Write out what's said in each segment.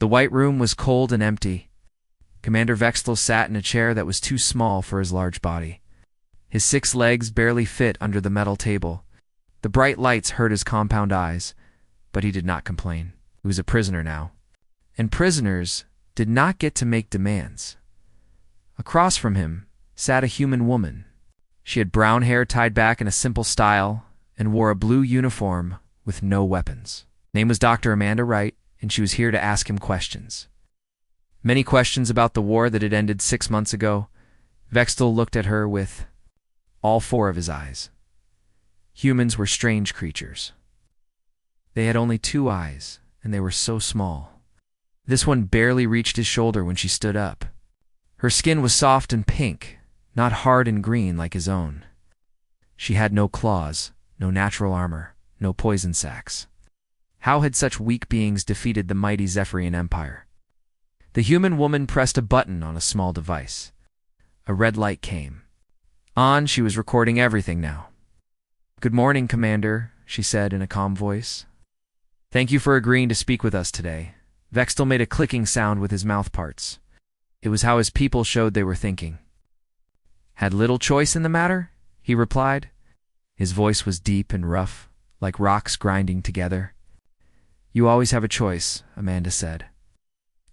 The White Room was cold and empty. Commander Vextel sat in a chair that was too small for his large body. His 6 legs barely fit under the metal table. The bright lights hurt his compound eyes, but he did not complain. He was a prisoner now. And prisoners did not get to make demands. Across from him sat a human woman. She had brown hair tied back in a simple style and wore a blue uniform with no weapons. Name was Dr. Amanda Wright, and she was here to ask him questions. Many questions about the war that had ended 6 months ago. Vextel looked at her with all 4 of his eyes. Humans were strange creatures. They had only 2 eyes, and they were so small. This one barely reached his shoulder when she stood up. Her skin was soft and pink, not hard and green like his own. She had no claws, no natural armor, no poison sacs. How had such weak beings defeated the mighty Zephyrian Empire? The human woman pressed a button on a small device. A red light came on. She was recording everything now. "Good morning, Commander," she said in a calm voice. "Thank you for agreeing to speak with us today." Vextel made a clicking sound with his mouth parts. It was how his people showed they were thinking. "Had little choice in the matter?" he replied. His voice was deep and rough, like rocks grinding together. "You always have a choice," Amanda said.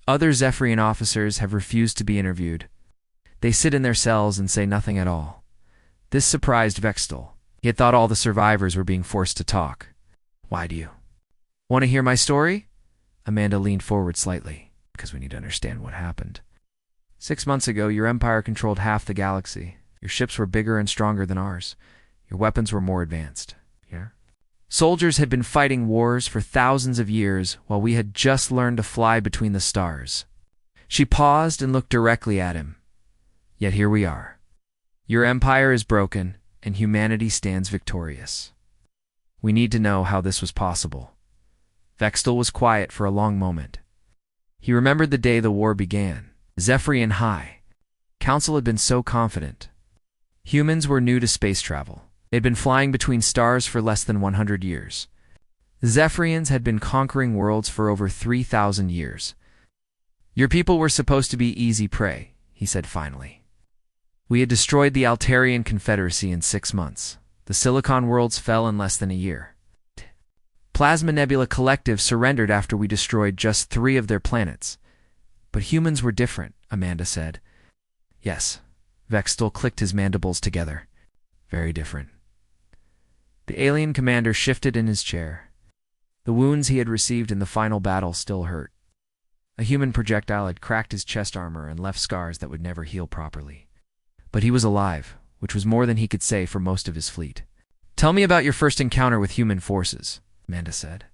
"Other Zephyrian officers have refused to be interviewed. They sit in their cells and say nothing at all." This surprised Vextel. He had thought all the survivors were being forced to talk. "Why do you want to hear my story?" Amanda leaned forward slightly. "Because we need to understand what happened. 6 months ago, your empire controlled half the galaxy. Your ships were bigger and stronger than ours. Your weapons were more advanced. Yeah? Soldiers had been fighting wars for thousands of years while we had just learned to fly between the stars." She paused and looked directly at him. "Yet here we are. Your empire is broken, and humanity stands victorious. We need to know how this was possible." Vextel was quiet for a long moment. He remembered the day the war began. Zephyrian High Council had been so confident. Humans were new to space travel. They'd been flying between stars for less than 100 years. The Zephyrians had been conquering worlds for over 3,000 years. "Your people were supposed to be easy prey," he said finally. "We had destroyed the Altarian Confederacy in 6 months. The Silicon worlds fell in less than a year. Plasma Nebula Collective surrendered after we destroyed just 3 of their planets. But humans were different," Amanda said. "Yes." Vextel clicked his mandibles together. "Very different." The alien commander shifted in his chair. The wounds he had received in the final battle still hurt. A human projectile had cracked his chest armor and left scars that would never heal properly. But he was alive, which was more than he could say for most of his fleet. "Tell me about your first encounter with human forces," Amanda said.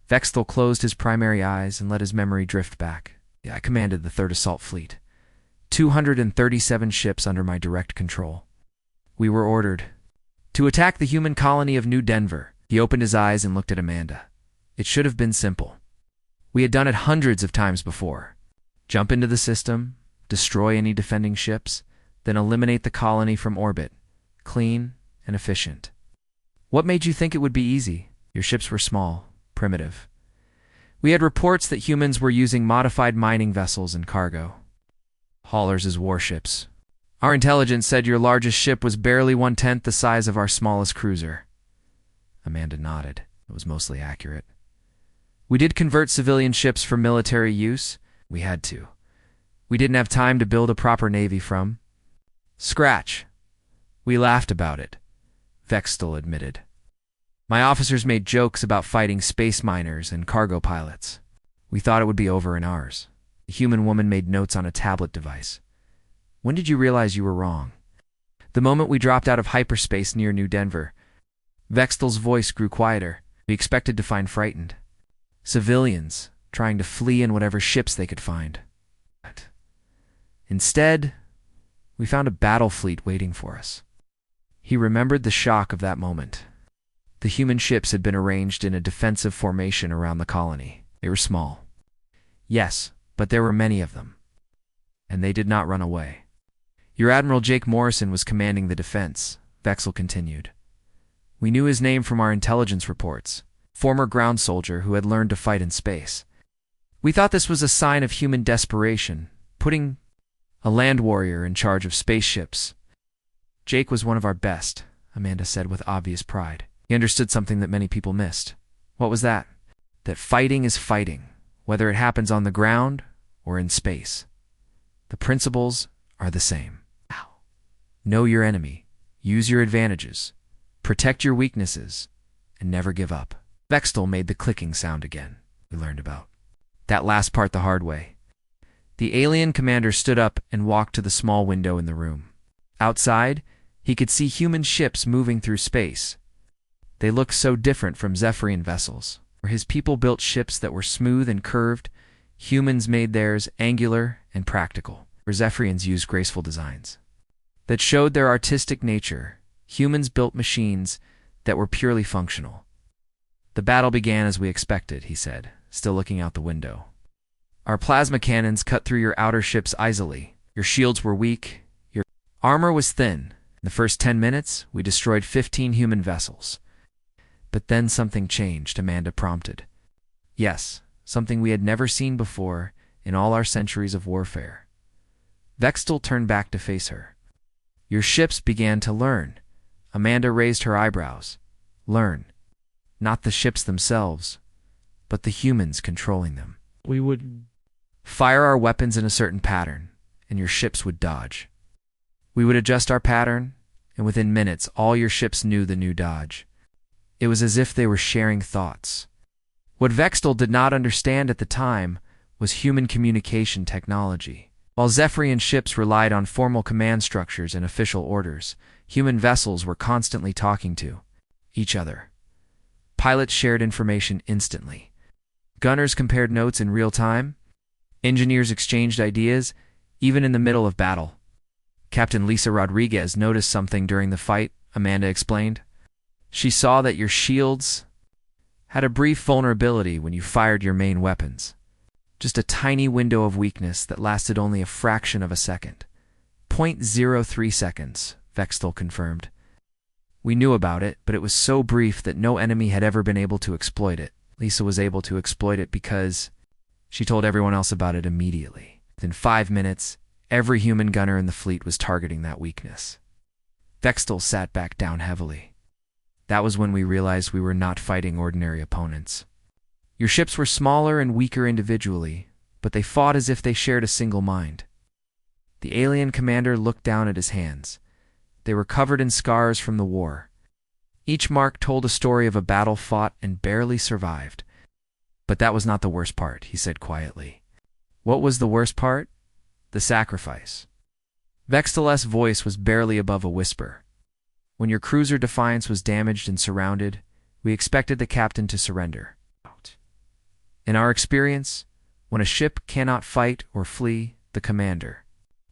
Vextel closed his primary eyes and let his memory drift back. "I commanded the 3rd Assault Fleet. 237 ships under my direct control. We were ordered to attack the human colony of New Denver." He opened his eyes and looked at Amanda. "It should have been simple. We had done it hundreds of times before. Jump into the system, destroy any defending ships, then eliminate the colony from orbit. Clean and efficient. What made you think it would be easy? Your ships were small, primitive. We had reports that humans were using modified mining vessels and cargo haulers as warships. Our intelligence said your largest ship was barely 1/10 the size of our smallest cruiser." Amanda nodded. It was mostly accurate. "We did convert civilian ships for military use. We had to. We didn't have time to build a proper navy from scratch. We laughed about it," Vextel admitted. "My officers made jokes about fighting space miners and cargo pilots. We thought it would be over in ours." The human woman made notes on a tablet device. "When did you realize you were wrong?" "The moment we dropped out of hyperspace near New Denver." Vextel's voice grew quieter. We expected to find frightened civilians trying to flee in whatever ships they could find. But instead, we found a battle fleet waiting for us. He remembered the shock of that moment. The human ships had been arranged in a defensive formation around the colony. They were small. Yes, but there were many of them. And they did not run away. "Your Admiral Jake Morrison was commanding the defense," Vextel continued. "We knew his name from our intelligence reports. Former ground soldier who had learned to fight in space. We thought this was a sign of human desperation, putting a land warrior in charge of spaceships. Jake was one of our best, Amanda said with obvious pride. He understood something that many people missed. What was that? That fighting is fighting, whether it happens on the ground or in space. The principles are the same. Know your enemy, use your advantages, protect your weaknesses, and never give up. Vextel made the clicking sound again, we learned about. That last part the hard way. The alien commander stood up and walked to the small window in the room. Outside, he could see human ships moving through space. They looked so different from Zephyrian vessels, where his people built ships that were smooth and curved. Humans made theirs angular and practical, where Zephyrians used graceful designs that showed their artistic nature. Humans built machines that were purely functional. The battle began as we expected, he said, still looking out the window. Our plasma cannons cut through your outer ships easily. Your shields were weak. Your armor was thin. In the first 10 minutes, we destroyed 15 human vessels. But then something changed, Amanda prompted. Yes, something we had never seen before in all our centuries of warfare. Vextel turned back to face her. Your ships began to learn. Amanda raised her eyebrows. Learn. Not the ships themselves, but the humans controlling them. We would fire our weapons in a certain pattern, and your ships would dodge. We would adjust our pattern, and within minutes, all your ships knew the new dodge. It was as if they were sharing thoughts. What Vextel did not understand at the time was human communication technology. While Zephyrian ships relied on formal command structures and official orders, human vessels were constantly talking to each other. Pilots shared information instantly. Gunners compared notes in real time. Engineers exchanged ideas, even in the middle of battle. Captain Lisa Rodriguez noticed something during the fight, Amanda explained. She saw that your shields had a brief vulnerability when you fired your main weapons. Just a tiny window of weakness that lasted only a fraction of a second. 0.03 seconds, Vextel confirmed. We knew about it, but it was so brief that no enemy had ever been able to exploit it. Lisa was able to exploit it because she told everyone else about it immediately. Within 5 minutes, every human gunner in the fleet was targeting that weakness. Vextel sat back down heavily. That was when we realized we were not fighting ordinary opponents. Your ships were smaller and weaker individually, but they fought as if they shared a single mind. The alien commander looked down at his hands. They were covered in scars from the war. Each mark told a story of a battle fought and barely survived. But that was not the worst part, he said quietly. What was the worst part? The sacrifice. Vextel's voice was barely above a whisper. When your cruiser Defiance was damaged and surrounded, we expected the captain to surrender. In our experience, when a ship cannot fight or flee, the commander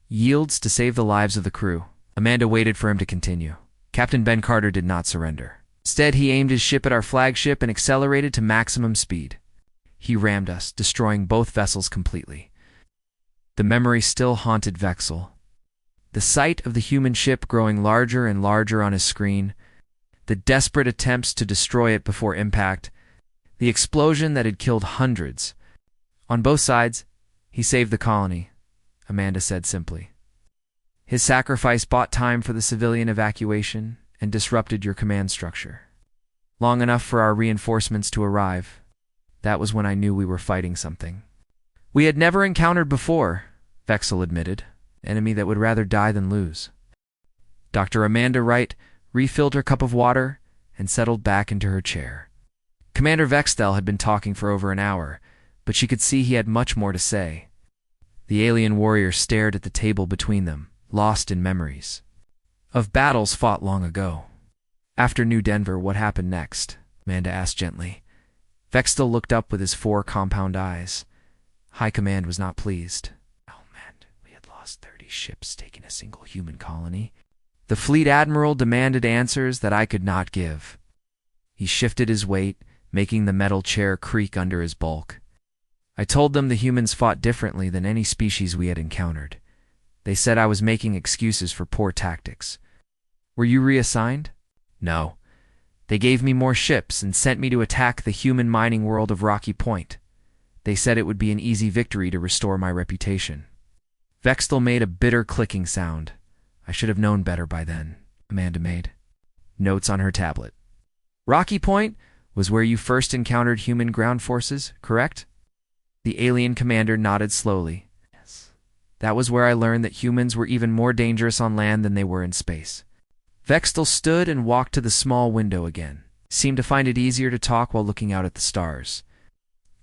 yields to save the lives of the crew. Amanda waited for him to continue. Captain Ben Carter did not surrender. Instead, he aimed his ship at our flagship and accelerated to maximum speed. He rammed us, destroying both vessels completely. The memory still haunted Vexel. The sight of the human ship growing larger and larger on his screen, the desperate attempts to destroy it before impact, the explosion that had killed hundreds. On both sides, he saved the colony, Amanda said simply. His sacrifice bought time for the civilian evacuation and disrupted your command structure. Long enough for our reinforcements to arrive. That was when I knew we were fighting something we had never encountered before, Vexel admitted, an enemy that would rather die than lose. Dr. Amanda Wright refilled her cup of water and settled back into her chair. Commander Vextel had been talking for over an hour, but she could see he had much more to say. The alien warrior stared at the table between them, lost in memories of battles fought long ago. After New Denver, what happened next? Amanda asked gently. Vextel looked up with his 4 compound eyes. High Command was not pleased. Oh man, we had lost 30 ships taking a single human colony. The fleet admiral demanded answers that I could not give. He shifted his weight, making the metal chair creak under his bulk. I told them the humans fought differently than any species we had encountered. They said I was making excuses for poor tactics. Were you reassigned? No. They gave me more ships and sent me to attack the human mining world of Rocky Point. They said it would be an easy victory to restore my reputation. Vextel made a bitter clicking sound. I should have known better by then, Amanda made. Notes on her tablet. Rocky Point was where you first encountered human ground forces, correct? The alien commander nodded slowly. Yes. That was where I learned that humans were even more dangerous on land than they were in space. Vextel stood and walked to the small window again. Seemed to find it easier to talk while looking out at the stars.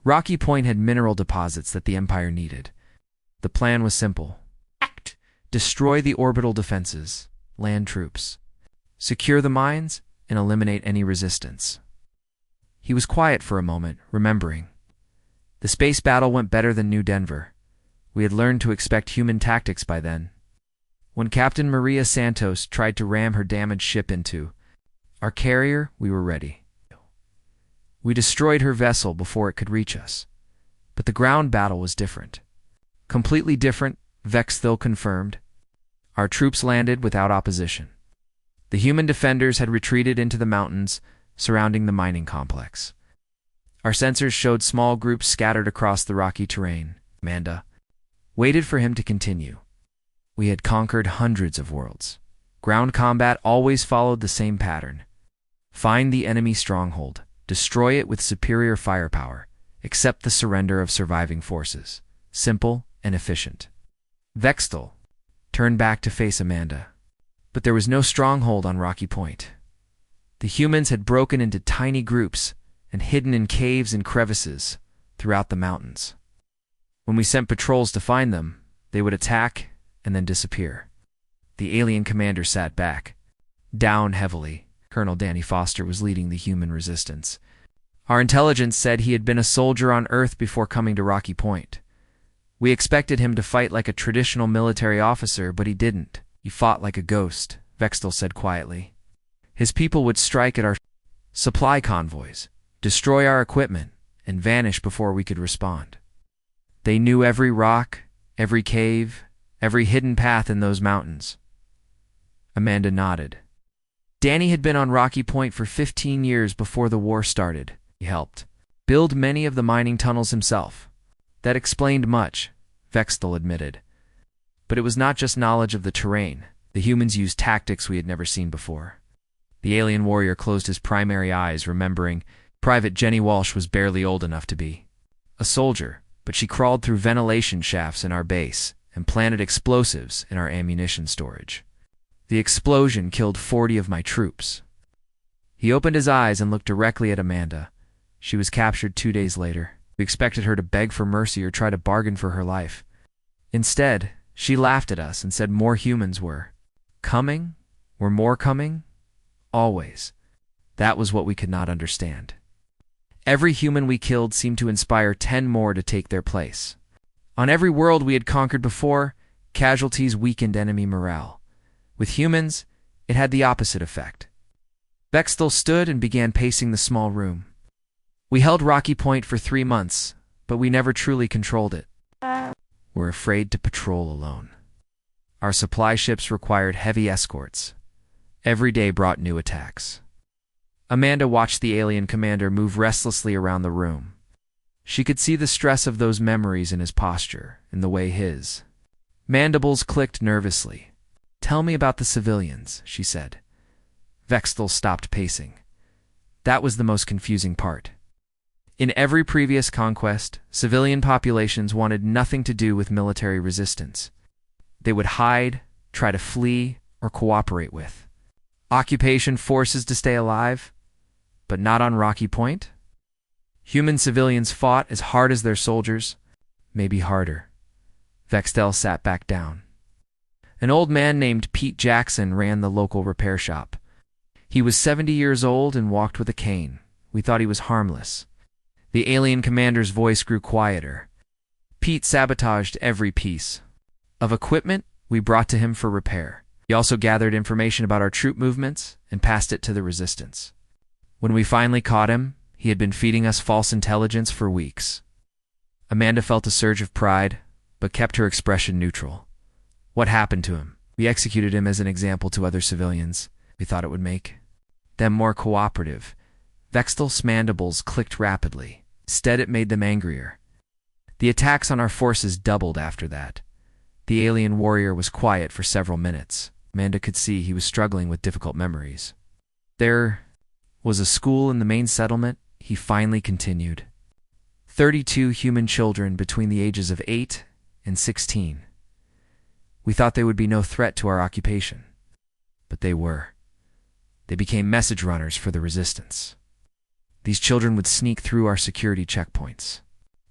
Rocky Point had mineral deposits that the Empire needed. The plan was simple. Act! Destroy the orbital defenses, land troops. Secure the mines, and eliminate any resistance. He was quiet for a moment, remembering. The space battle went better than New Denver. We had learned to expect human tactics by then. When Captain Maria Santos tried to ram her damaged ship into our carrier, we were ready. We destroyed her vessel before it could reach us. But the ground battle was different. Completely different, Vextel confirmed. Our troops landed without opposition. The human defenders had retreated into the mountains surrounding the mining complex. Our sensors showed small groups scattered across the rocky terrain. Amanda waited for him to continue. We had conquered hundreds of worlds. Ground combat always followed the same pattern. Find the enemy stronghold, destroy it with superior firepower, accept the surrender of surviving forces. Simple and efficient. Vextel turned back to face Amanda. But there was no stronghold on Rocky Point. The humans had broken into tiny groups and hidden in caves and crevices throughout the mountains. When we sent patrols to find them, they would attack and then disappear. The alien commander sat back, down heavily. Colonel Danny Foster was leading the human resistance. Our intelligence said he had been a soldier on Earth before coming to Rocky Point. We expected him to fight like a traditional military officer, but he didn't. He fought like a ghost, Vextel said quietly. His people would strike at our supply convoys, destroy our equipment, and vanish before we could respond. They knew every rock, every cave, every hidden path in those mountains. Amanda nodded. Danny had been on Rocky Point for 15 years before the war started. He helped build many of the mining tunnels himself. That explained much, Vextel admitted. But it was not just knowledge of the terrain. The humans used tactics we had never seen before. The alien warrior closed his primary eyes, remembering Private Jenny Walsh was barely old enough to be a soldier, but she crawled through ventilation shafts in our base and planted explosives in our ammunition storage. The explosion killed 40 of my troops. He opened his eyes and looked directly at Amanda. She was captured 2 days later. We expected her to beg for mercy or try to bargain for her life. Instead, she laughed at us and said more humans were coming, were more coming, always. That was what we could not understand. Every human we killed seemed to inspire 10 more to take their place. On every world we had conquered before, casualties weakened enemy morale. With humans, it had the opposite effect. Vextel stood and began pacing the small room. We held Rocky Point for 3 months, but we never truly controlled it. We're afraid to patrol alone. Our supply ships required heavy escorts. Every day brought new attacks. Amanda watched the alien commander move restlessly around the room. She could see the stress of those memories in his posture, in the way his mandibles clicked nervously. "Tell me about the civilians," she said. Vextel stopped pacing. That was the most confusing part. In every previous conquest, civilian populations wanted nothing to do with military resistance. They would hide, try to flee, or cooperate with occupation forces to stay alive, but not on Rocky Point. Human civilians fought as hard as their soldiers, maybe harder. Vextel sat back down. An old man named Pete Jackson ran the local repair shop. He was 70 years old and walked with a cane. We thought he was harmless. The alien commander's voice grew quieter. Pete sabotaged every piece of equipment we brought to him for repair. He also gathered information about our troop movements and passed it to the resistance. When we finally caught him, he had been feeding us false intelligence for weeks. Amanda felt a surge of pride, but kept her expression neutral. What happened to him? We executed him as an example to other civilians. We thought it would make them more cooperative. Vextel's mandibles clicked rapidly. Instead, it made them angrier. The attacks on our forces doubled after that. The alien warrior was quiet for several minutes. Amanda could see he was struggling with difficult memories. There was a school in the main settlement, he finally continued. 32 human children between the ages of 8 and 16. We thought they would be no threat to our occupation. But they were. They became message runners for the resistance. These children would sneak through our security checkpoints,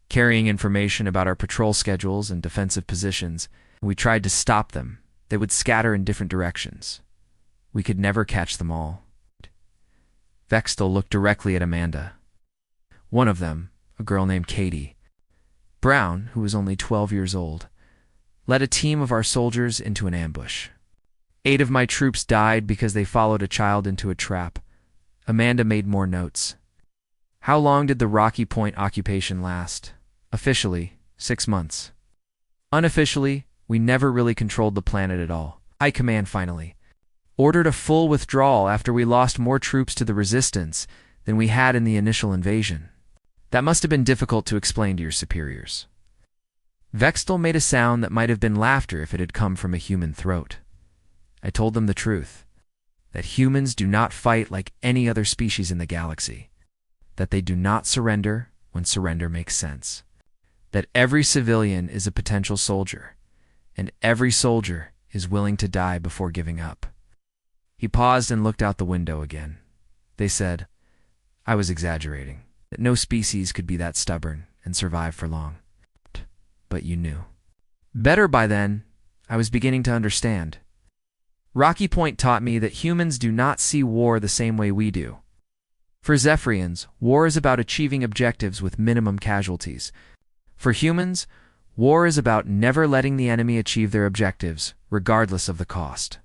carrying information about our patrol schedules and defensive positions. We tried to stop them. They would scatter in different directions. We could never catch them all. Vextel looked directly at Amanda. One of them, a girl named Katie Brown, who was only 12 years old, led a team of our soldiers into an ambush. 8 of my troops died because they followed a child into a trap. Amanda made more notes. How long did the Rocky Point occupation last? Officially, 6 months. Unofficially, we never really controlled the planet at all. High Command finally ordered a full withdrawal after we lost more troops to the resistance than we had in the initial invasion. That must have been difficult to explain to your superiors. Vextel made a sound that might have been laughter if it had come from a human throat. I told them the truth, that humans do not fight like any other species in the galaxy, that they do not surrender when surrender makes sense, that every civilian is a potential soldier, and every soldier is willing to die before giving up. He paused and looked out the window again. They said, I was exaggerating, that no species could be that stubborn and survive for long. But you knew. Better by then, I was beginning to understand. Rocky Point taught me that humans do not see war the same way we do. For Zephyrians, war is about achieving objectives with minimum casualties. For humans, war is about never letting the enemy achieve their objectives, regardless of the cost.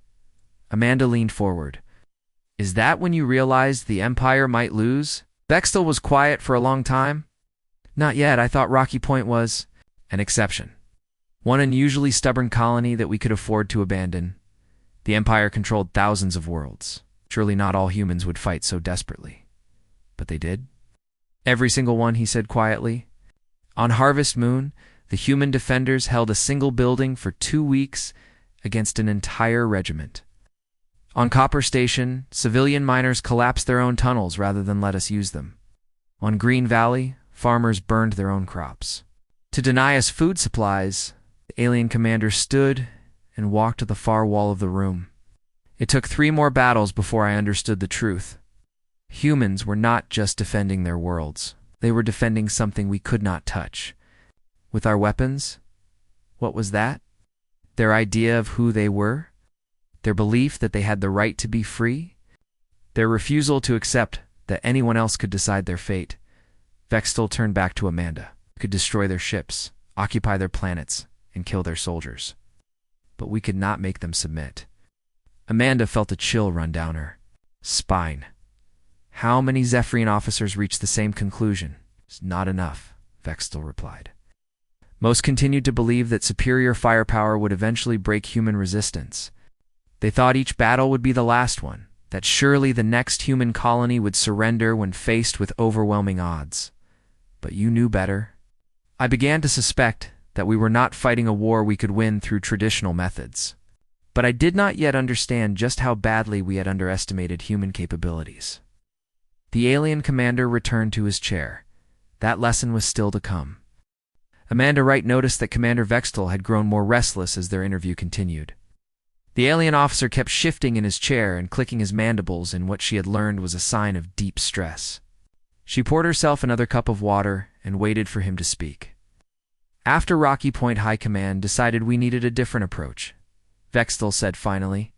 Amanda leaned forward. Is that when you realized the Empire might lose? Vextel was quiet for a long time. Not yet. I thought Rocky Point was an exception. One unusually stubborn colony that we could afford to abandon. The Empire controlled thousands of worlds. Surely not all humans would fight so desperately. But they did. Every single one, he said quietly. On Harvest Moon, the human defenders held a single building for 2 weeks against an entire regiment. On Copper Station, civilian miners collapsed their own tunnels rather than let us use them. On Green Valley, farmers burned their own crops. To deny us food supplies, the alien commander stood and walked to the far wall of the room. It took 3 more battles before I understood the truth. Humans were not just defending their worlds. They were defending something we could not touch. With our weapons, what was that? Their idea of who they were? Their belief that they had the right to be free? Their refusal to accept that anyone else could decide their fate? Vextel turned back to Amanda. Could destroy their ships, occupy their planets, and kill their soldiers. But we could not make them submit. Amanda felt a chill run down her spine. How many Zephyrian officers reached the same conclusion? It's not enough, Vextel replied. Most continued to believe that superior firepower would eventually break human resistance. They thought each battle would be the last one, that surely the next human colony would surrender when faced with overwhelming odds. But you knew better. I began to suspect that we were not fighting a war we could win through traditional methods. But I did not yet understand just how badly we had underestimated human capabilities. The alien commander returned to his chair. That lesson was still to come. Amanda Wright noticed that Commander Vextel had grown more restless as their interview continued. The alien officer kept shifting in his chair and clicking his mandibles in what she had learned was a sign of deep stress. She poured herself another cup of water and waited for him to speak. After Rocky Point High Command decided we needed a different approach, Vextel said finally.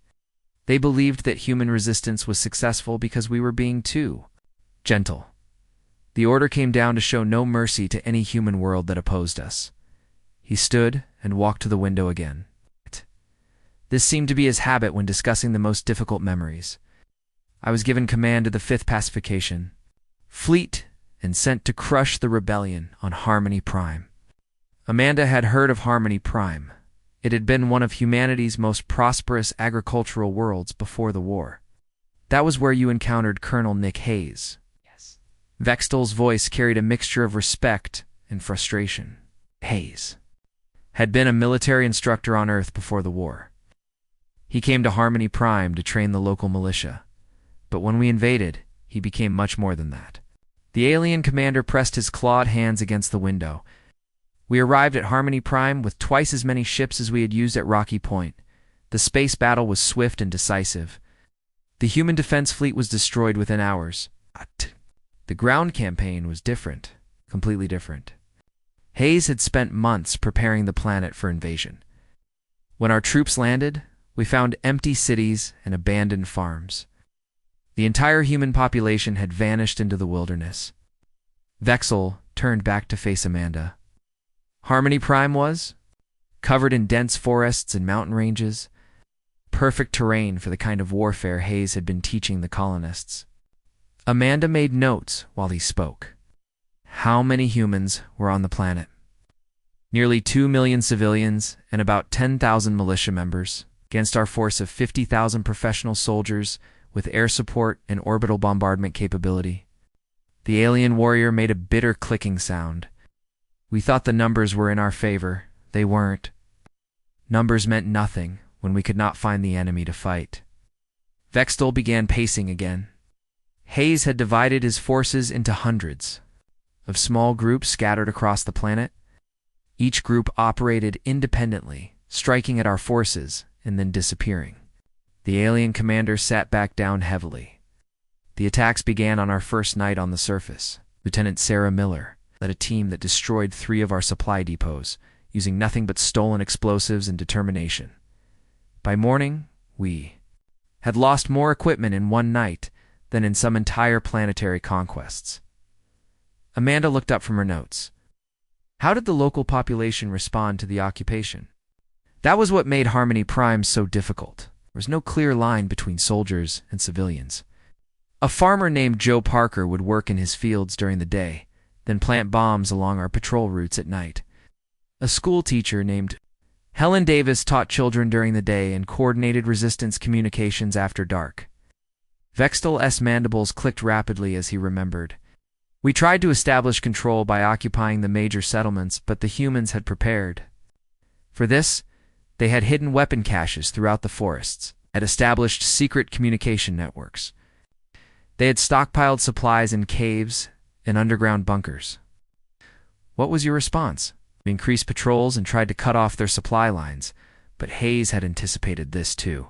They believed that human resistance was successful because we were being too gentle. The order came down to show no mercy to any human world that opposed us. He stood and walked to the window again. This seemed to be his habit when discussing the most difficult memories. I was given command of the 5th Pacification Fleet and sent to crush the rebellion on Harmony Prime. Amanda had heard of Harmony Prime. It had been one of humanity's most prosperous agricultural worlds before the war. That was where you encountered Colonel Nick Hayes. Yes. Vextel's voice carried a mixture of respect and frustration. Hayes had been a military instructor on Earth before the war. He came to Harmony Prime to train the local militia, but when we invaded, he became much more than that. The alien commander pressed his clawed hands against the window. We arrived at Harmony Prime with twice as many ships as we had used at Rocky Point. The space battle was swift and decisive. The human defense fleet was destroyed within hours. The ground campaign was different, completely different. Hayes had spent months preparing the planet for invasion. When our troops landed, we found empty cities and abandoned farms. The entire human population had vanished into the wilderness. Vexel turned back to face Amanda. Harmony Prime was covered in dense forests and mountain ranges, perfect terrain for the kind of warfare Hayes had been teaching the colonists. Amanda made notes while he spoke. How many humans were on the planet? Nearly 2 million civilians and about 10,000 militia members, against our force of 50,000 professional soldiers with air support and orbital bombardment capability. The alien warrior made a bitter clicking sound. We thought the numbers were in our favor. They weren't. Numbers meant nothing when we could not find the enemy to fight. Vexel began pacing again. Hayes had divided his forces into hundreds of small groups scattered across the planet. Each group operated independently, striking at our forces and then disappearing. The alien commander sat back down heavily. The attacks began on our first night on the surface. Lieutenant Sarah Miller led a team that destroyed 3 of our supply depots, using nothing but stolen explosives and determination. By morning, we had lost more equipment in one night than in some entire planetary conquests. Amanda looked up from her notes. How did the local population respond to the occupation? That was what made Harmony Prime so difficult. There was no clear line between soldiers and civilians. A farmer named Joe Parker would work in his fields during the day, then plant bombs along our patrol routes at night. A school teacher named Helen Davis taught children during the day and coordinated resistance communications after dark. Vexel's mandibles clicked rapidly as he remembered. We tried to establish control by occupying the major settlements, but the humans had prepared. For this, they had hidden weapon caches throughout the forests, had established secret communication networks. They had stockpiled supplies in caves and underground bunkers. What was your response? We increased patrols and tried to cut off their supply lines, but Hayes had anticipated this too.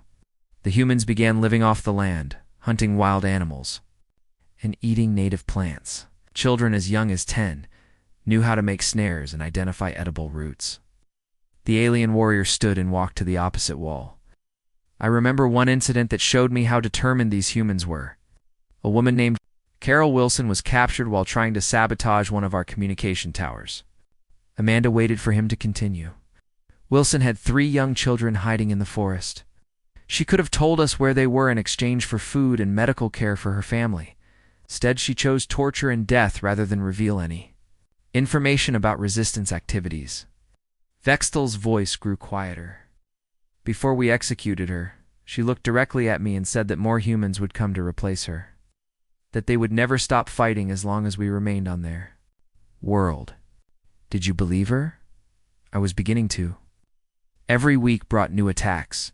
The humans began living off the land, hunting wild animals, and eating native plants. Children as young as 10 knew how to make snares and identify edible roots. The alien warrior stood and walked to the opposite wall. I remember one incident that showed me how determined these humans were. A woman named Carol Wilson was captured while trying to sabotage one of our communication towers. Amanda waited for him to continue. Wilson had 3 young children hiding in the forest. She could have told us where they were in exchange for food and medical care for her family. Instead, she chose torture and death rather than reveal any information about resistance activities. Vexel's voice grew quieter. Before we executed her, she looked directly at me and said that more humans would come to replace her. That they would never stop fighting as long as we remained on their world. Did you believe her? I was beginning to. Every week brought new attacks.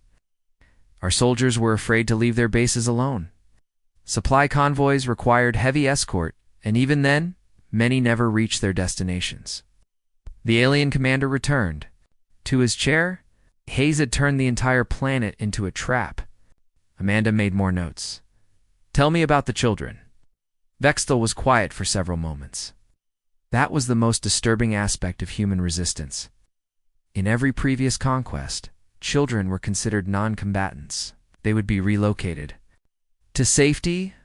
Our soldiers were afraid to leave their bases alone. Supply convoys required heavy escort, and even then, many never reached their destinations. The alien commander returned. To his chair, Hayes had turned the entire planet into a trap. Amanda made more notes. Tell me about the children. Vexel was quiet for several moments. That was the most disturbing aspect of human resistance. In every previous conquest, children were considered non-combatants. They would be relocated to safety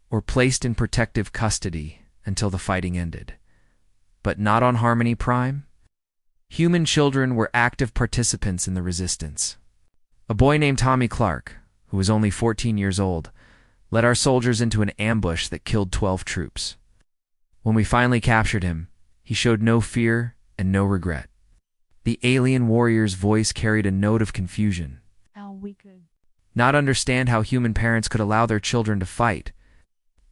or placed in protective custody until the fighting ended. But not on Harmony Prime. Human children were active participants in the resistance. A boy named Tommy Clark, who was only 14 years old, led our soldiers into an ambush that killed 12 troops. When we finally captured him, he showed no fear and no regret. The alien warrior's voice carried a note of confusion. How we could not understand how human parents could allow their children to fight.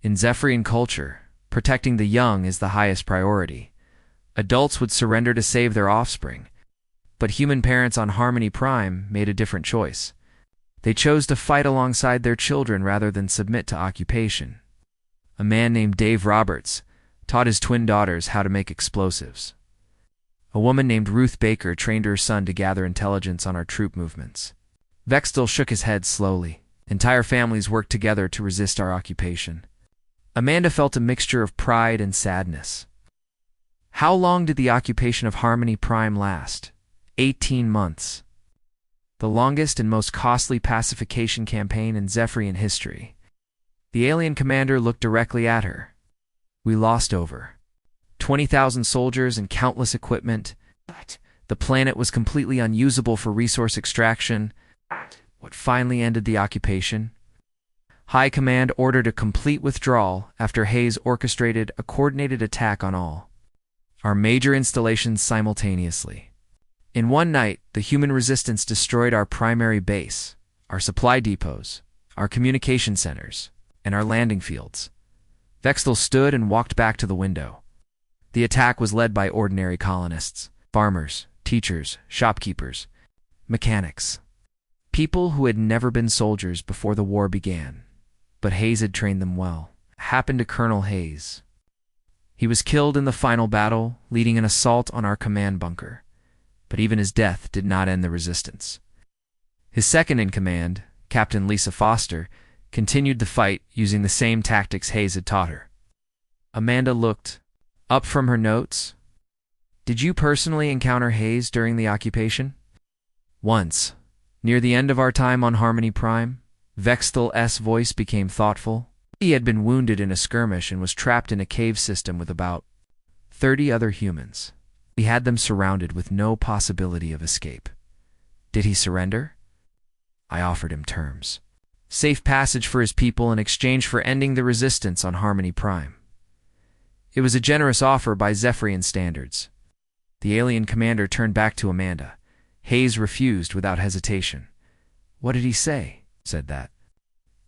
In Zephyrian culture, protecting the young is the highest priority. Adults would surrender to save their offspring, but human parents on Harmony Prime made a different choice. They chose to fight alongside their children rather than submit to occupation. A man named Dave Roberts taught his twin daughters how to make explosives. A woman named Ruth Baker trained her son to gather intelligence on our troop movements. Vextel shook his head slowly. Entire families worked together to resist our occupation. Amanda felt a mixture of pride and sadness. How long did the occupation of Harmony Prime last? 18 months. The longest and most costly pacification campaign in Zephyrian history. The alien commander looked directly at her. We lost over 20,000 soldiers and countless equipment. The planet was completely unusable for resource extraction. What finally ended the occupation? High Command ordered a complete withdrawal after Hayes orchestrated a coordinated attack on all our major installations simultaneously. In one night, the human resistance destroyed our primary base, our supply depots, our communication centers, and our landing fields. Vextel stood and walked back to the window. The attack was led by ordinary colonists, farmers, teachers, shopkeepers, mechanics. People who had never been soldiers before the war began, but Hayes had trained them well. It happened to Colonel Hayes. He was killed in the final battle, leading an assault on our command bunker, but even his death did not end the resistance. His second-in-command, Captain Lisa Foster, continued the fight using the same tactics Hayes had taught her. Amanda looked up from her notes. Did you personally encounter Hayes during the occupation? Once. Near the end of our time on Harmony Prime, Vextel's voice became thoughtful. He had been wounded in a skirmish and was trapped in a cave system with about 30 other humans. We had them surrounded with no possibility of escape. Did he surrender? I offered him terms. Safe passage for his people in exchange for ending the resistance on Harmony Prime. It was a generous offer by Zephyrian standards. The alien commander turned back to Amanda. Hayes refused without hesitation. What did he say? Said that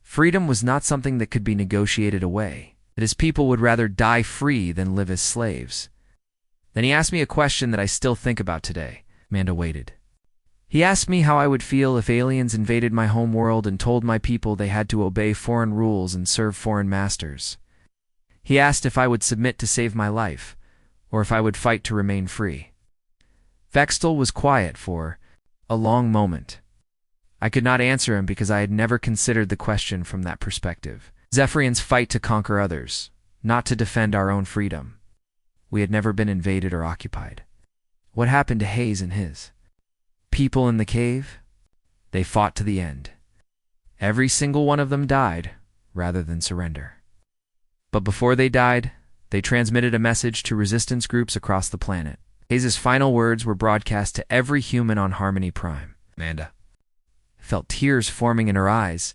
freedom was not something that could be negotiated away, that his people would rather die free than live as slaves. Then he asked me a question that I still think about today. Amanda waited. He asked me how I would feel if aliens invaded my home world and told my people they had to obey foreign rules and serve foreign masters. He asked if I would submit to save my life, or if I would fight to remain free. Vextel was quiet for a long moment. I could not answer him because I had never considered the question from that perspective. Zephyrians fight to conquer others, not to defend our own freedom. We had never been invaded or occupied. What happened to Hayes and his people in the cave? They fought to the end. Every single one of them died, rather than surrender. But before they died, they transmitted a message to resistance groups across the planet. Hayes' final words were broadcast to every human on Harmony Prime. Amanda felt tears forming in her eyes,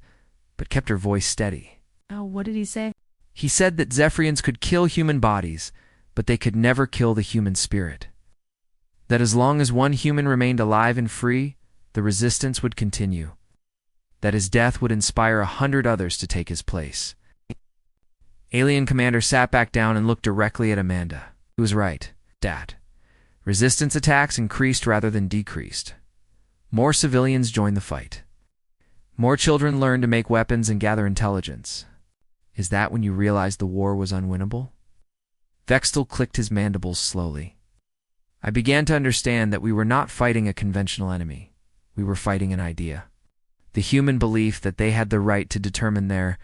but kept her voice steady. Oh, what did he say? He said that Zephyrians could kill human bodies, but they could never kill the human spirit. That as long as one human remained alive and free, the resistance would continue. That his death would inspire 100 others to take his place. Alien Commander sat back down and looked directly at Amanda. He was right, Dad. Resistance attacks increased rather than decreased. More civilians joined the fight. More children learned to make weapons and gather intelligence. Is that when you realized the war was unwinnable? Vextel clicked his mandibles slowly. I began to understand that we were not fighting a conventional enemy. We were fighting an idea. The human belief that they had the right to determine their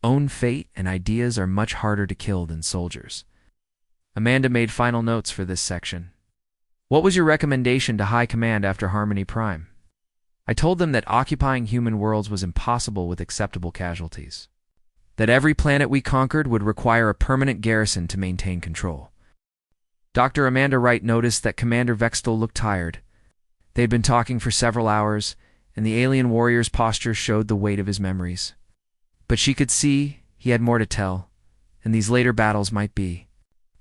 own fate, and ideas are much harder to kill than soldiers. Amanda made final notes for this section. What was your recommendation to High Command after Harmony Prime? I told them that occupying human worlds was impossible with acceptable casualties. That every planet we conquered would require a permanent garrison to maintain control. Dr. Amanda Wright noticed that Commander Vextel looked tired. They had been talking for several hours, and the alien warrior's posture showed the weight of his memories. But she could see he had more to tell, and these later battles might be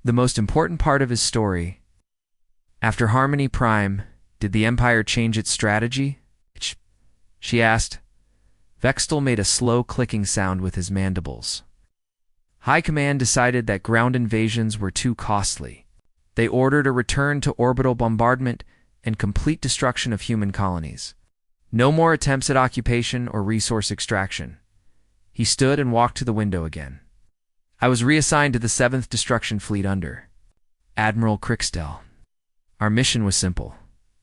the most important part of his story. After Harmony Prime, did the Empire change its strategy? She asked. Vextel made a slow clicking sound with his mandibles. High Command decided that ground invasions were too costly. They ordered a return to orbital bombardment and complete destruction of human colonies. No more attempts at occupation or resource extraction. He stood and walked to the window again. I was reassigned to the 7th Destruction Fleet under Admiral Crickstell. Our mission was simple: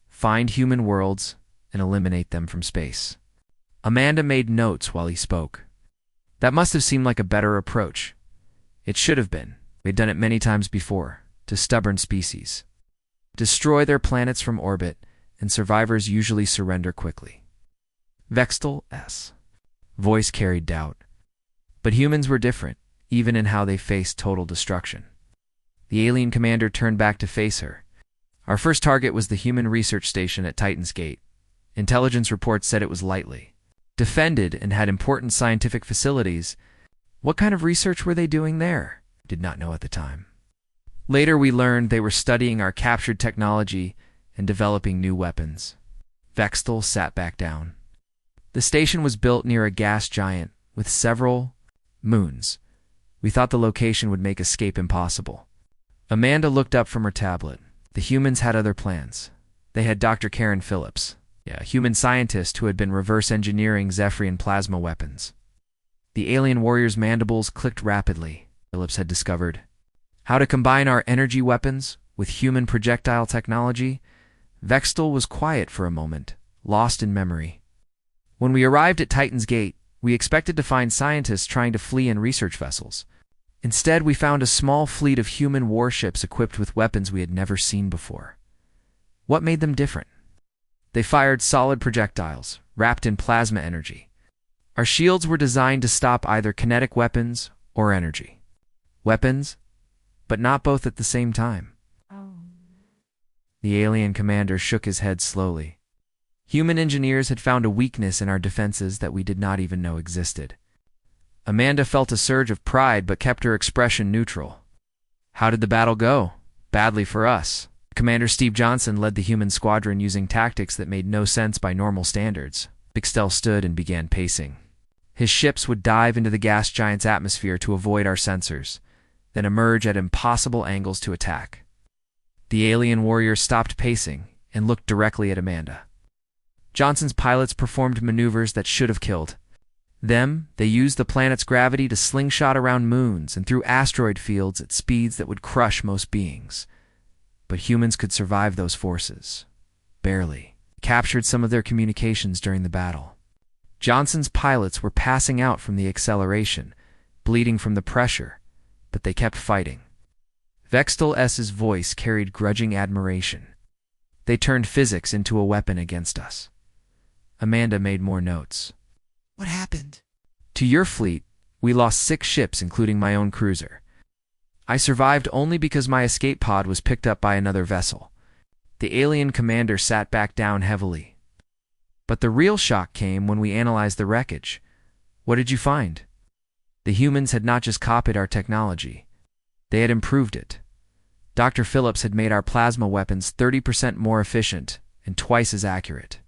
find human worlds and eliminate them from space. Amanda made notes while he spoke. That must have seemed like a better approach. It should have been. We'd done it many times before, to stubborn species. Destroy their planets from orbit, and survivors usually surrender quickly. Vextel's voice carried doubt. But humans were different, even in how they faced total destruction. The alien commander turned back to face her. Our first target was the human research station at Titan's Gate. Intelligence reports said it was lightly defended and had important scientific facilities. What kind of research were they doing there? Did not know at the time. Later we learned they were studying our captured technology and developing new weapons. Vextel sat back down. The station was built near a gas giant with several moons. We thought the location would make escape impossible. Amanda looked up from her tablet. The humans had other plans. They had Dr. Karen Phillips, a human scientist who had been reverse engineering Zephyrian plasma weapons. The alien warrior's mandibles clicked rapidly. Phillips had discovered how to combine our energy weapons with human projectile technology. Vextel was quiet for a moment, lost in memory. When we arrived at Titan's Gate, we expected to find scientists trying to flee in research vessels. Instead, we found a small fleet of human warships equipped with weapons we had never seen before. What made them different? They fired solid projectiles, wrapped in plasma energy. Our shields were designed to stop either kinetic weapons or energy weapons, but not both at the same time. The alien commander shook his head slowly. Human engineers had found a weakness in our defenses that we did not even know existed. Amanda felt a surge of pride but kept her expression neutral. How did the battle go? Badly for us. Commander Steve Johnson led the human squadron using tactics that made no sense by normal standards. Vextel stood and began pacing. His ships would dive into the gas giant's atmosphere to avoid our sensors, then emerge at impossible angles to attack. The alien warrior stopped pacing and looked directly at Amanda. Johnson's pilots performed maneuvers that should have killed them. They used the planet's gravity to slingshot around moons and through asteroid fields at speeds that would crush most beings. But humans could survive those forces. Barely. Captured some of their communications during the battle. Johnson's pilots were passing out from the acceleration, bleeding from the pressure, but they kept fighting. Vextel's voice carried grudging admiration. They turned physics into a weapon against us. Amanda made more notes. What happened? To your fleet, we lost 6 ships, including my own cruiser. I survived only because my escape pod was picked up by another vessel. The alien commander sat back down heavily. But the real shock came when we analyzed the wreckage. What did you find? The humans had not just copied our technology. They had improved it. Dr. Phillips had made our plasma weapons 30% more efficient and twice as accurate.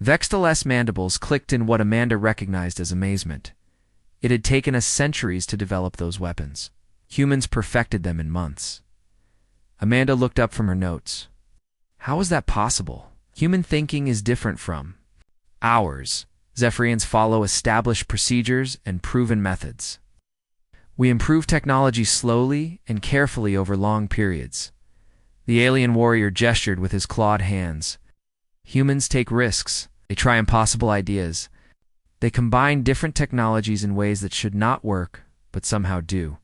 Vextel's mandibles clicked in what Amanda recognized as amazement. It had taken us centuries to develop those weapons. Humans perfected them in months. Amanda looked up from her notes. How is that possible? Human thinking is different from ours. Zephyrians follow established procedures and proven methods. We improve technology slowly and carefully over long periods. The alien warrior gestured with his clawed hands. Humans take risks. They try impossible ideas. They combine different technologies in ways that should not work, but somehow do.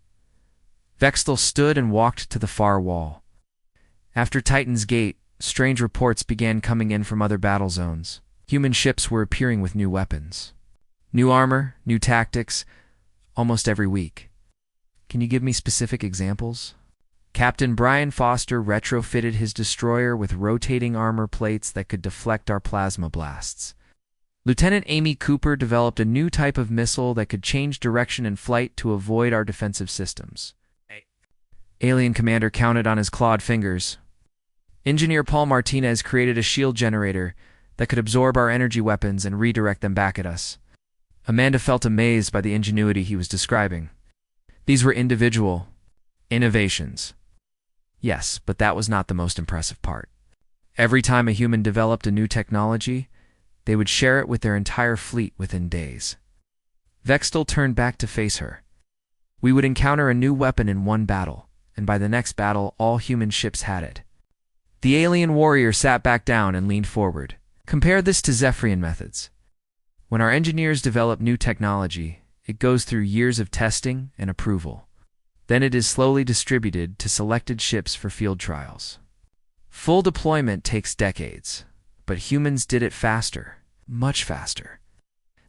Vextel stood and walked to the far wall. After Titan's Gate, strange reports began coming in from other battle zones. Human ships were appearing with new weapons. New armor, new tactics, almost every week. Can you give me specific examples? Captain Brian Foster retrofitted his destroyer with rotating armor plates that could deflect our plasma blasts. Lieutenant Amy Cooper developed a new type of missile that could change direction in flight to avoid our defensive systems. Alien Commander counted on his clawed fingers. Engineer Paul Martinez created a shield generator that could absorb our energy weapons and redirect them back at us. Amanda felt amazed by the ingenuity he was describing. These were individual innovations. Yes, but that was not the most impressive part. Every time a human developed a new technology, they would share it with their entire fleet within days. Vextel turned back to face her. We would encounter a new weapon in one battle, and by the next battle, all human ships had it. The alien warrior sat back down and leaned forward. Compare this to Zephyrian methods. When our engineers develop new technology, it goes through years of testing and approval. Then it is slowly distributed to selected ships for field trials. Full deployment takes decades, but humans did it faster, much faster.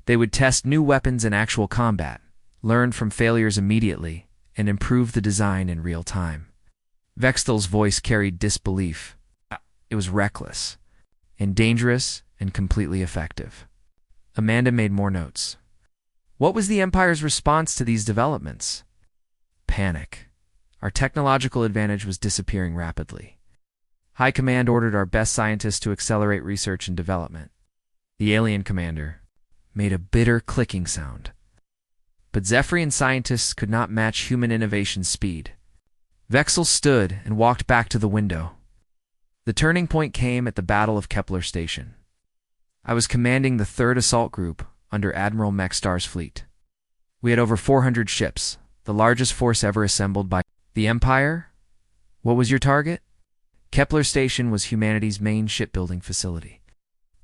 They would test new weapons in actual combat, learn from failures immediately, and improve the design in real time. Vextel's voice carried disbelief. It was reckless, and dangerous, and completely effective. Amanda made more notes. What was the Empire's response to these developments? Panic. Our technological advantage was disappearing rapidly. High Command ordered our best scientists to accelerate research and development. The alien commander made a bitter clicking sound. But Zephyrian scientists could not match human innovation speed. Vexel stood and walked back to the window. The turning point came at the Battle of Kepler Station. I was commanding the 3rd Assault Group under Admiral Mexstar's fleet. We had over 400 ships, the largest force ever assembled by the Empire. What was your target? Kepler Station was humanity's main shipbuilding facility.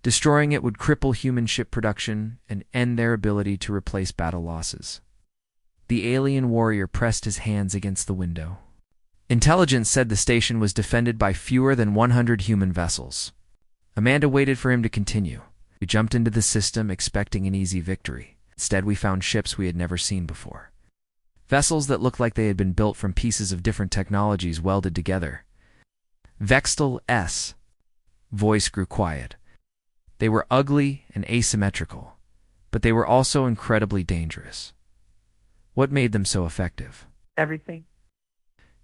Destroying it would cripple human ship production and end their ability to replace battle losses. The alien warrior pressed his hands against the window. Intelligence said the station was defended by fewer than 100 human vessels. Amanda waited for him to continue. We jumped into the system expecting an easy victory. Instead, we found ships we had never seen before. Vessels that looked like they had been built from pieces of different technologies welded together. Vextel's voice grew quiet. They were ugly and asymmetrical, but they were also incredibly dangerous. What made them so effective? Everything.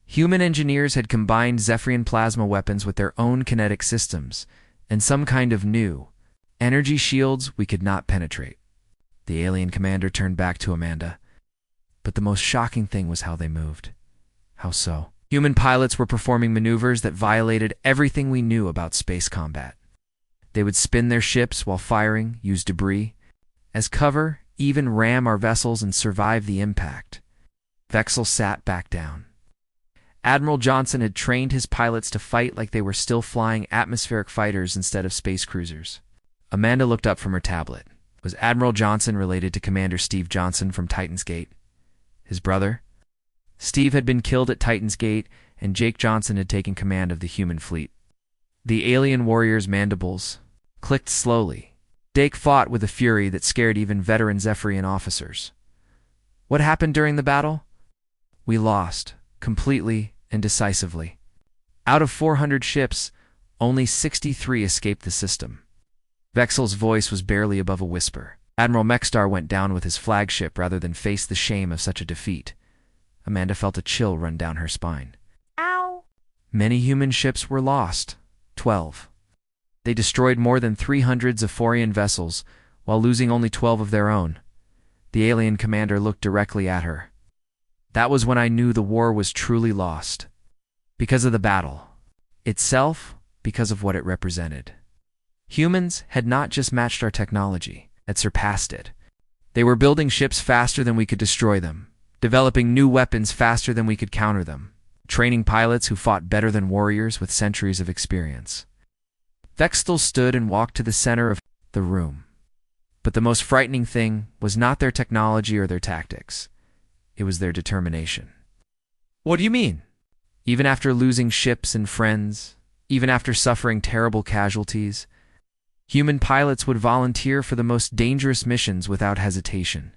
Human engineers had combined Zephyrian plasma weapons with their own kinetic systems, and some kind of new energy shields we could not penetrate. The alien commander turned back to Amanda. But the most shocking thing was how they moved. How so? Human pilots were performing maneuvers that violated everything we knew about space combat. They would spin their ships while firing, use debris as cover, even ram our vessels and survive the impact. Vexel sat back down. Admiral Johnson had trained his pilots to fight like they were still flying atmospheric fighters instead of space cruisers. Amanda looked up from her tablet. Was Admiral Johnson related to Commander Steve Johnson from Titan's Gate? His brother? Steve had been killed at Titan's Gate, and Jake Johnson had taken command of the human fleet. The alien warrior's mandibles clicked slowly. Jake fought with a fury that scared even veteran Zephyrian officers. What happened during the battle? We lost, completely and decisively. Out of 400 ships, only 63 escaped the system. Vexel's voice was barely above a whisper. Admiral Mexstar went down with his flagship rather than face the shame of such a defeat. Amanda felt a chill run down her spine. Ow! Many human ships were lost. 12. They destroyed more than 300 Zephorian vessels, while losing only 12 of their own. The alien commander looked directly at her. That was when I knew the war was truly lost. Because of the battle itself, because of what it represented. Humans had not just matched our technology, had surpassed it. They were building ships faster than we could destroy them, developing new weapons faster than we could counter them, training pilots who fought better than warriors with centuries of experience. Vextel stood and walked to the center of the room. But the most frightening thing was not their technology or their tactics. It was their determination. What do you mean? Even after losing ships and friends, even after suffering terrible casualties, human pilots would volunteer for the most dangerous missions without hesitation.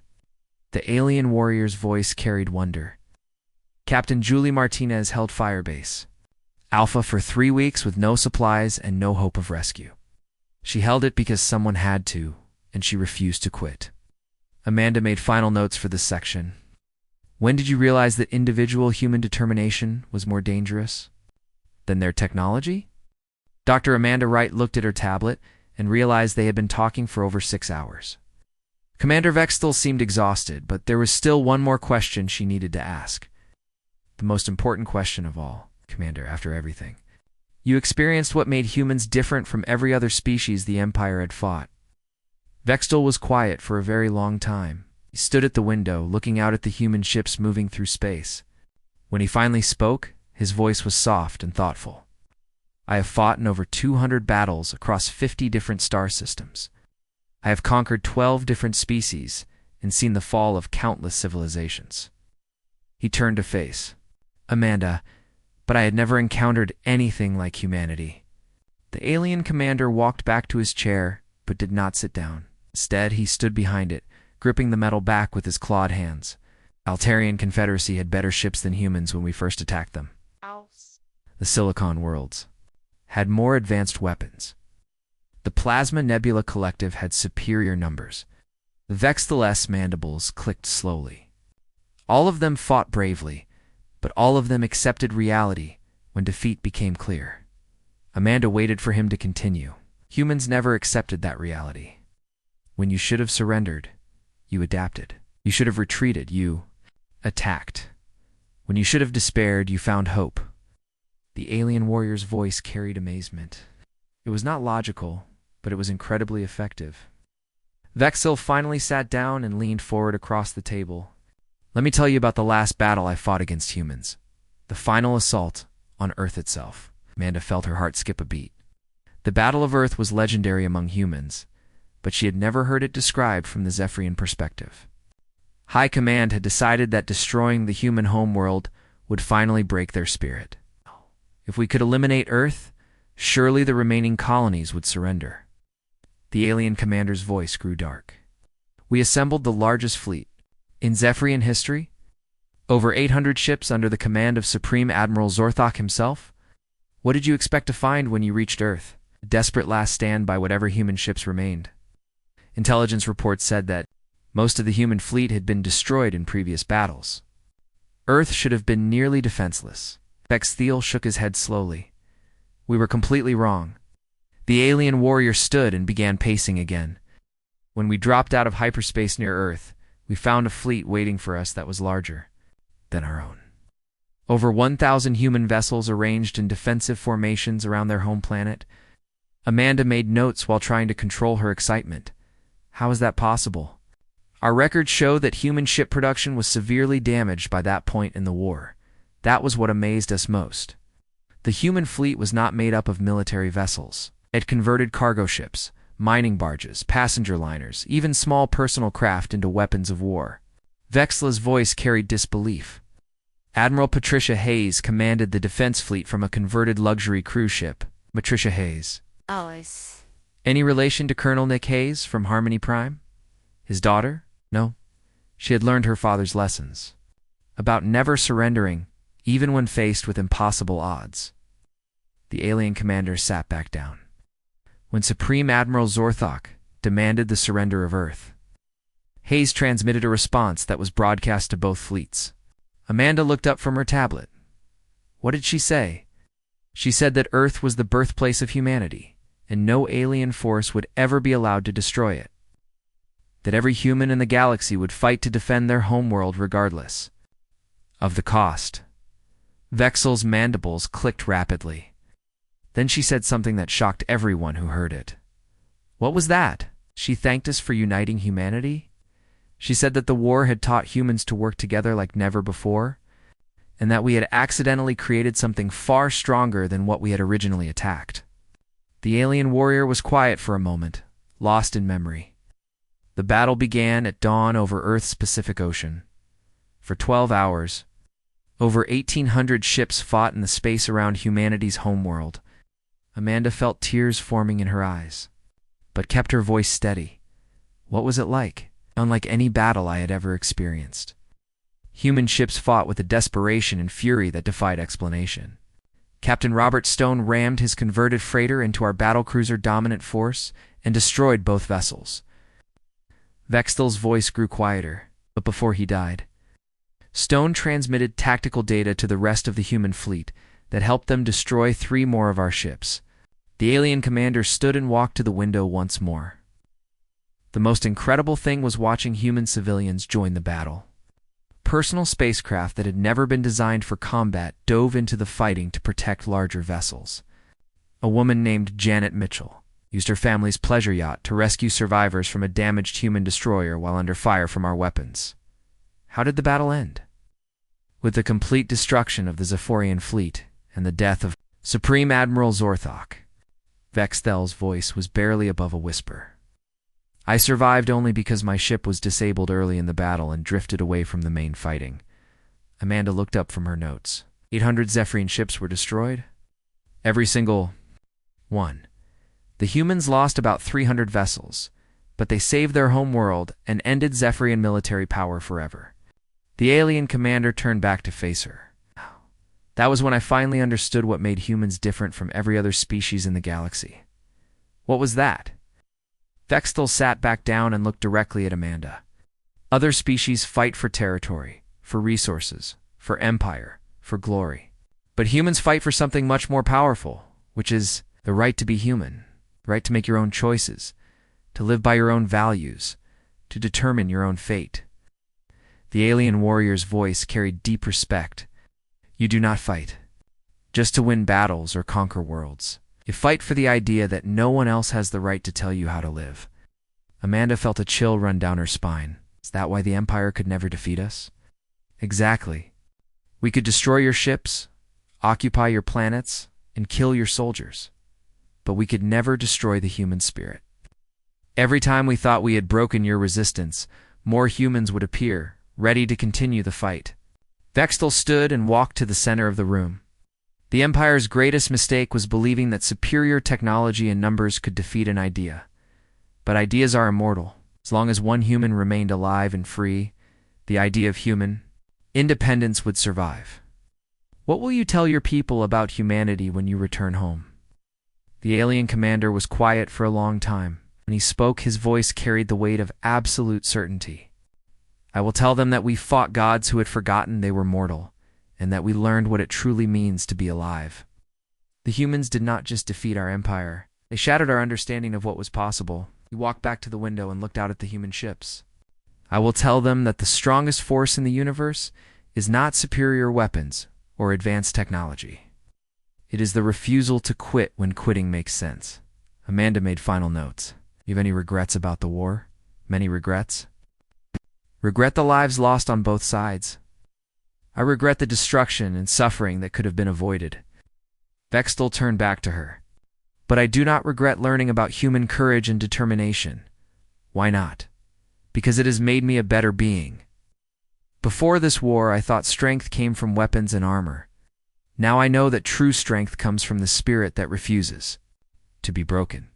The alien warrior's voice carried wonder. Captain Julie Martinez held Firebase Alpha for 3 weeks with no supplies and no hope of rescue. She held it because someone had to, and she refused to quit. Amanda made final notes for this section. When did you realize that individual human determination was more dangerous than their technology? Dr. Amanda Wright looked at her tablet and realized they had been talking for over 6 hours. Commander Vextel seemed exhausted, but there was still one more question she needed to ask. The most important question of all. Commander, after everything. You experienced what made humans different from every other species the Empire had fought. Vextal was quiet for a very long time. He stood at the window, looking out at the human ships moving through space. When he finally spoke, his voice was soft and thoughtful. I have fought in over 200 battles across 50 different star systems. I have conquered 12 different species and seen the fall of countless civilizations. He turned to face Amanda, but I had never encountered anything like humanity. The alien commander walked back to his chair, but did not sit down. Instead, he stood behind it, gripping the metal back with his clawed hands. Altarian Confederacy had better ships than humans when we first attacked them. The Silicon Worlds had more advanced weapons. The Plasma Nebula Collective had superior numbers. The Vextal mandibles clicked slowly. All of them fought bravely, but all of them accepted reality when defeat became clear. Amanda waited for him to continue. Humans never accepted that reality. When you should have surrendered, you adapted. You should have retreated, you attacked. When you should have despaired, you found hope. The alien warrior's voice carried amazement. It was not logical, but it was incredibly effective. Vexil finally sat down and leaned forward across the table. Let me tell you about the last battle I fought against humans. The final assault on Earth itself. Amanda felt her heart skip a beat. The Battle of Earth was legendary among humans, but she had never heard it described from the Zephyrian perspective. High Command had decided that destroying the human homeworld would finally break their spirit. If we could eliminate Earth, surely the remaining colonies would surrender. The alien commander's voice grew dark. We assembled the largest fleet in Zephyrian history, over 800 ships under the command of Supreme Admiral Zorthok himself. What did you expect to find when you reached Earth? A desperate last stand by whatever human ships remained. Intelligence reports said that most of the human fleet had been destroyed in previous battles. Earth should have been nearly defenseless. Vexthiel shook his head slowly. We were completely wrong. The alien warrior stood and began pacing again. When we dropped out of hyperspace near Earth, we found a fleet waiting for us that was larger than our own. Over 1,000 human vessels arranged in defensive formations around their home planet. Amanda made notes while trying to control her excitement. How is that possible? Our records show that human ship production was severely damaged by that point in the war. That was what amazed us most. The human fleet was not made up of military vessels. It converted cargo ships, mining barges, passenger liners, even small personal craft into weapons of war. Vexla's voice carried disbelief. Admiral Patricia Hayes commanded the defense fleet from a converted luxury cruise ship. Patricia Hayes. Any relation to Colonel Nick Hayes from Harmony Prime? His daughter? No. She had learned her father's lessons about never surrendering, even when faced with impossible odds. The alien commander sat back down. When Supreme Admiral Zorthok demanded the surrender of Earth, Hayes transmitted a response that was broadcast to both fleets. Amanda looked up from her tablet. What did she say? She said that Earth was the birthplace of humanity, and no alien force would ever be allowed to destroy it. That every human in the galaxy would fight to defend their homeworld regardless of the cost. Vexil's mandibles clicked rapidly. Then she said something that shocked everyone who heard it. What was that? She thanked us for uniting humanity? She said that the war had taught humans to work together like never before, and that we had accidentally created something far stronger than what we had originally attacked. The alien warrior was quiet for a moment, lost in memory. The battle began at dawn over Earth's Pacific Ocean. For 12 hours, over 1,800 ships fought in the space around humanity's homeworld. Amanda felt tears forming in her eyes, but kept her voice steady. What was it like? Unlike any battle I had ever experienced. Human ships fought with a desperation and fury that defied explanation. Captain Robert Stone rammed his converted freighter into our battlecruiser Dominant Force and destroyed both vessels. Vextil's voice grew quieter, but before he died, Stone transmitted tactical data to the rest of the human fleet that helped them destroy 3 more of our ships. The alien commander stood and walked to the window once more. The most incredible thing was watching human civilians join the battle. personal spacecraft that had never been designed for combat dove into the fighting to protect larger vessels. A woman named Janet Mitchell used her family's pleasure yacht to rescue survivors from a damaged human destroyer while under fire from our weapons. How did the battle end? With the complete destruction of the Zephorian fleet and the death of Supreme Admiral Zorthok. Vexthel's voice was barely above a whisper. I survived only because my ship was disabled early in the battle and drifted away from the main fighting. Amanda looked up from her notes. 800 Zephyrian ships were destroyed? Every single one. The humans lost about 300 vessels, but they saved their home world and ended Zephyrian military power forever. The alien commander turned back to face her. That was when I finally understood what made humans different from every other species in the galaxy. What was that? Vexthel sat back down and looked directly at Amanda. Other species fight for territory, for resources, for empire, for glory. But humans fight for something much more powerful, which is the right to be human, the right to make your own choices, to live by your own values, to determine your own fate. The alien warrior's voice carried deep respect. You do not fight just to win battles or conquer worlds. You fight for the idea that no one else has the right to tell you how to live. Amanda felt a chill run down her spine. Is that why the Empire could never defeat us? Exactly. We could destroy your ships, occupy your planets, and kill your soldiers. But we could never destroy the human spirit. Every time we thought we had broken your resistance, more humans would appear, ready to continue the fight. Vexthel stood and walked to the center of the room. The Empire's greatest mistake was believing that superior technology and numbers could defeat an idea. But ideas are immortal. As long as one human remained alive and free, the idea of human independence would survive. What will you tell your people about humanity when you return home? The alien commander was quiet for a long time. When he spoke, his voice carried the weight of absolute certainty. I will tell them that we fought gods who had forgotten they were mortal, and that we learned what it truly means to be alive. The humans did not just defeat our empire. They shattered our understanding of what was possible. He walked back to the window and looked out at the human ships. I will tell them that the strongest force in the universe is not superior weapons or advanced technology. It is the refusal to quit when quitting makes sense. Amanda made final notes. You have any regrets about the war? Many regrets? Regret the lives lost on both sides. I regret the destruction and suffering that could have been avoided. Vexthel turned back to her. But I do not regret learning about human courage and determination. Why not? Because it has made me a better being. Before this war, I thought strength came from weapons and armor. Now I know that true strength comes from the spirit that refuses to be broken.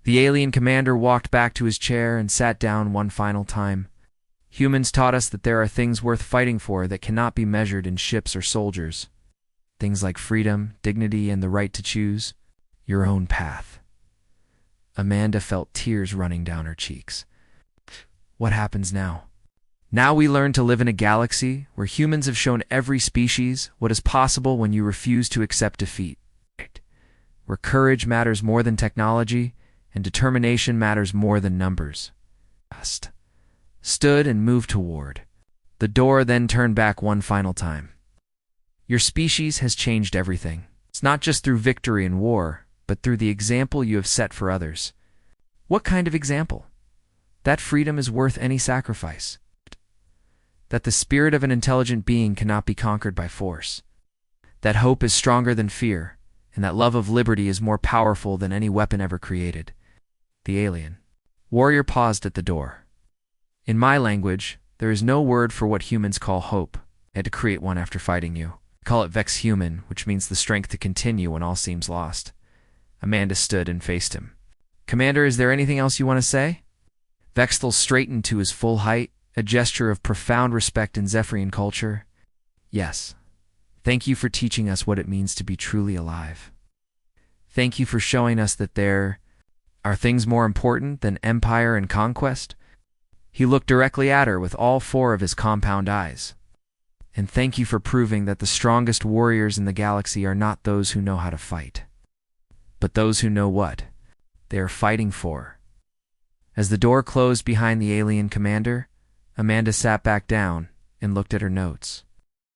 The alien commander walked back to his chair and sat down one final time. Humans taught us that there are things worth fighting for that cannot be measured in ships or soldiers. Things like freedom, dignity, and the right to choose your own path. Amanda felt tears running down her cheeks. What happens now? Now we learn to live in a galaxy where humans have shown every species what is possible when you refuse to accept defeat. Where courage matters more than technology and determination matters more than numbers. Stood and moved toward. The door then turned back one final time. Your species has changed everything. It's not just through victory in war, but through the example you have set for others. What kind of example? That freedom is worth any sacrifice. That the spirit of an intelligent being cannot be conquered by force. That hope is stronger than fear, and that love of liberty is more powerful than any weapon ever created. The alien warrior paused at the door. In my language, there is no word for what humans call hope. I had to create one after fighting you. I call it vex-human, which means the strength to continue when all seems lost. Amanda stood and faced him. Commander, is there anything else you want to say? Vexthel straightened to his full height, a gesture of profound respect in Zephyrian culture. Yes. Thank you for teaching us what it means to be truly alive. Thank you for showing us that there are things more important than empire and conquest. He looked directly at her with all four of his compound eyes. And thank you for proving that the strongest warriors in the galaxy are not those who know how to fight, but those who know what they are fighting for. As the door closed behind the alien commander, Amanda sat back down and looked at her notes.